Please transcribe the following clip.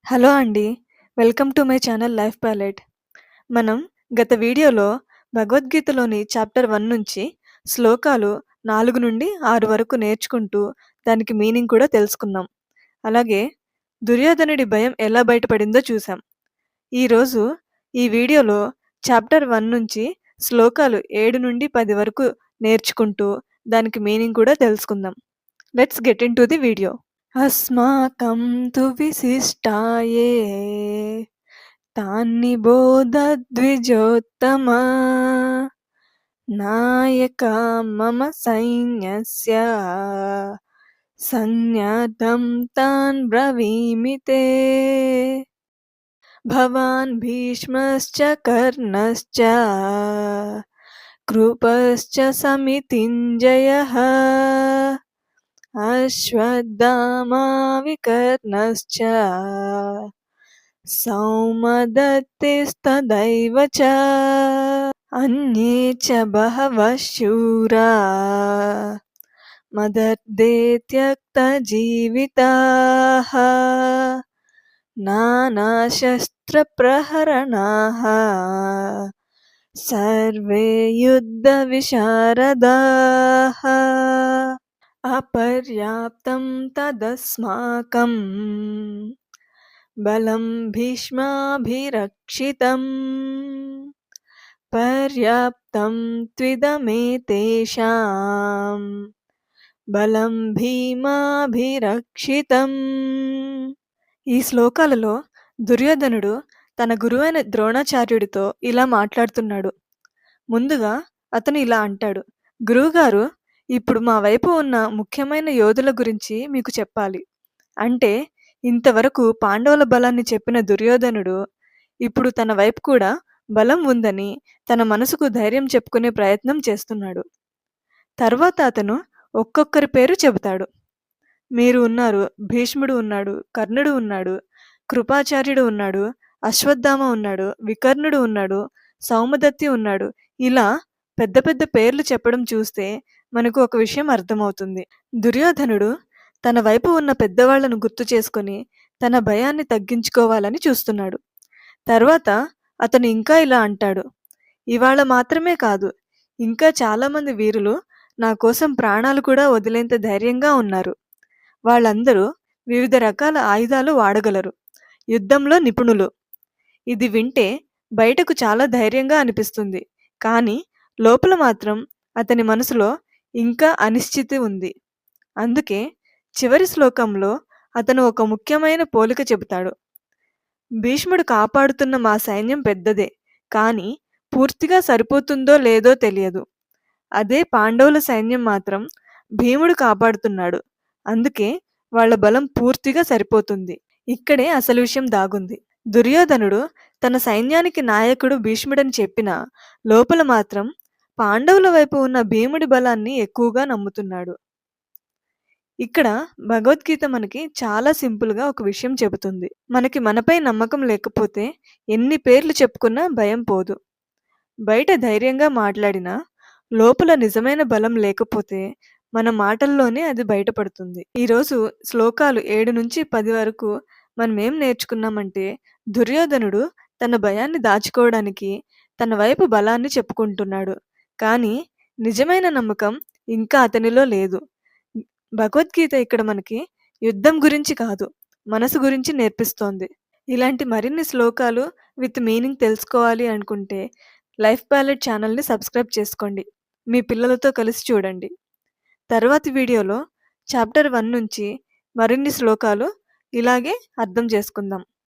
Hello అండి. Welcome to my channel life palette. మనం గత వీడియోలో భగవద్గీతలోని చాప్టర్ 1 నుంచి శ్లోకాలు 4 నుండి 6 వరకు నేర్చుకుంటూ దానికి మీనింగ్ కూడా తెలుసుకున్నాం. అలాగే దుర్యోధనుడి భయం ఎలా బయటపడిందో చూసాం. ఈరోజు ఈ వీడియోలో చాప్టర్ 1 నుంచి శ్లోకాలు 7 నుండి 10 వరకు నేర్చుకుంటూ దానికి మీనింగ్ కూడా తెలుసుకుందాం. Let's get into the video. अस्माकं तु विशिष्टाये तान्निबोधद्विजोत्तमा नायका मम सैन्यस्य सैन्यार्थं तान् ब्रवीमि ते भवान् भीष्मश्च कर्णश्च कृपश्च समितिञ्जयः अश्वत्थामा विकर्णश्च सौमदत्तिस्तथैव च अन्ये च बहवः शूरा मदर्थे त्यक्तजीविताः नानाशस्त्रप्रहरणाः सर्वे युद्धविशारदाः अपर्याप्तं तदस्माकं बलं भीष्माभिरक्षितम् पर्याप्तं त्विदमेतेषां బలం భీమాభిరక్షితం. ఈ శ్లోకాలలో దుర్యోధనుడు తన గురువైన ద్రోణాచార్యుడితో ఇలా మాట్లాడుతున్నాడు. ముందుగా అతను ఇలా అంటాడు, గురువుగారు, ఇప్పుడు మా వైపు ఉన్న ముఖ్యమైన యోధుల గురించి మీకు చెప్పాలి. అంటే ఇంతవరకు పాండవుల బలాన్ని చెప్పిన దుర్యోధనుడు ఇప్పుడు తన వైపు కూడా బలం ఉందని తన మనసుకు ధైర్యం చెప్పుకునే ప్రయత్నం చేస్తున్నాడు. తర్వాత అతను ఒక్కొక్కరి పేరు చెబుతాడు. మీరు ఉన్నారు, భీష్ముడు ఉన్నాడు, కర్ణుడు ఉన్నాడు, కృపాచార్యుడు ఉన్నాడు, అశ్వత్థామ ఉన్నాడు, వికర్ణుడు ఉన్నాడు, సౌమదత్తి ఉన్నాడు. ఇలా పెద్ద పెద్ద పేర్లు చెప్పడం చూస్తే మనకు ఒక విషయం అర్థమవుతుంది. దుర్యోధనుడు తన వైపు ఉన్న పెద్దవాళ్లను గుర్తు చేసుకొని తన భయాన్ని తగ్గించుకోవాలని చూస్తున్నాడు. తర్వాత అతను ఇంకా ఇలా అంటాడు, ఇవాళ మాత్రమే కాదు, ఇంకా చాలామంది వీరులు నా కోసం ప్రాణాలు కూడా వదిలేంత ధైర్యంగా ఉన్నారు. వాళ్ళందరూ వివిధ రకాల ఆయుధాలు వాడగలరు, యుద్ధంలో నిపుణులు. ఇది వింటే బయటకు చాలా ధైర్యంగా అనిపిస్తుంది, కానీ లోపల మాత్రం అతని మనసులో ఇంకా అనిశ్చితి ఉంది. అందుకే చివరి శ్లోకంలో అతను ఒక ముఖ్యమైన పోలిక చెబుతాడు. భీష్ముడు కాపాడుతున్న మా సైన్యం పెద్దదే, కానీ పూర్తిగా సరిపోతుందో లేదో తెలియదు. అదే పాండవుల సైన్యం మాత్రం భీముడు కాపాడుతున్నాడు, అందుకే వాళ్ళ బలం పూర్తిగా సరిపోతుంది. ఇక్కడే అసలు విషయం దాగుంది. దుర్యోధనుడు తన సైన్యానికి నాయకుడు భీష్ముడని చెప్పినా లోపల మాత్రం పాండవుల వైపు ఉన్న భీముడి బలాన్ని ఎక్కువగా నమ్ముతున్నాడు. ఇక్కడ భగవద్గీత మనకి చాలా సింపుల్గా ఒక విషయం చెబుతుంది. మనకి మనపై నమ్మకం లేకపోతే ఎన్ని పేర్లు చెప్పుకున్నా భయం పోదు. బయట ధైర్యంగా మాట్లాడినా లోపల నిజమైన బలం లేకపోతే మన మాటల్లోనే అది బయటపడుతుంది. ఈరోజు శ్లోకాలు 7 నుంచి 10 వరకు మనం ఏం నేర్చుకున్నామంటే, దుర్యోధనుడు తన భయాన్ని దాచుకోవడానికి తన వైపు బలాన్ని చెప్పుకుంటున్నాడు, కానీ నిజమైన నమ్మకం ఇంకా అతనిలో లేదు. భగవద్గీత ఇక్కడ మనకి యుద్ధం గురించి కాదు, మనసు గురించి నేర్పిస్తోంది. ఇలాంటి మరిన్ని శ్లోకాలు విత్ మీనింగ్ తెలుసుకోవాలి అనుకుంటే లైఫ్ ప్యాలెట్ ఛానల్ని సబ్స్క్రైబ్ చేసుకోండి. మీ పిల్లలతో కలిసి చూడండి. తర్వాతి వీడియోలో చాప్టర్ 1 నుంచి మరిన్ని శ్లోకాలు ఇలాగే అర్థం చేసుకుందాం.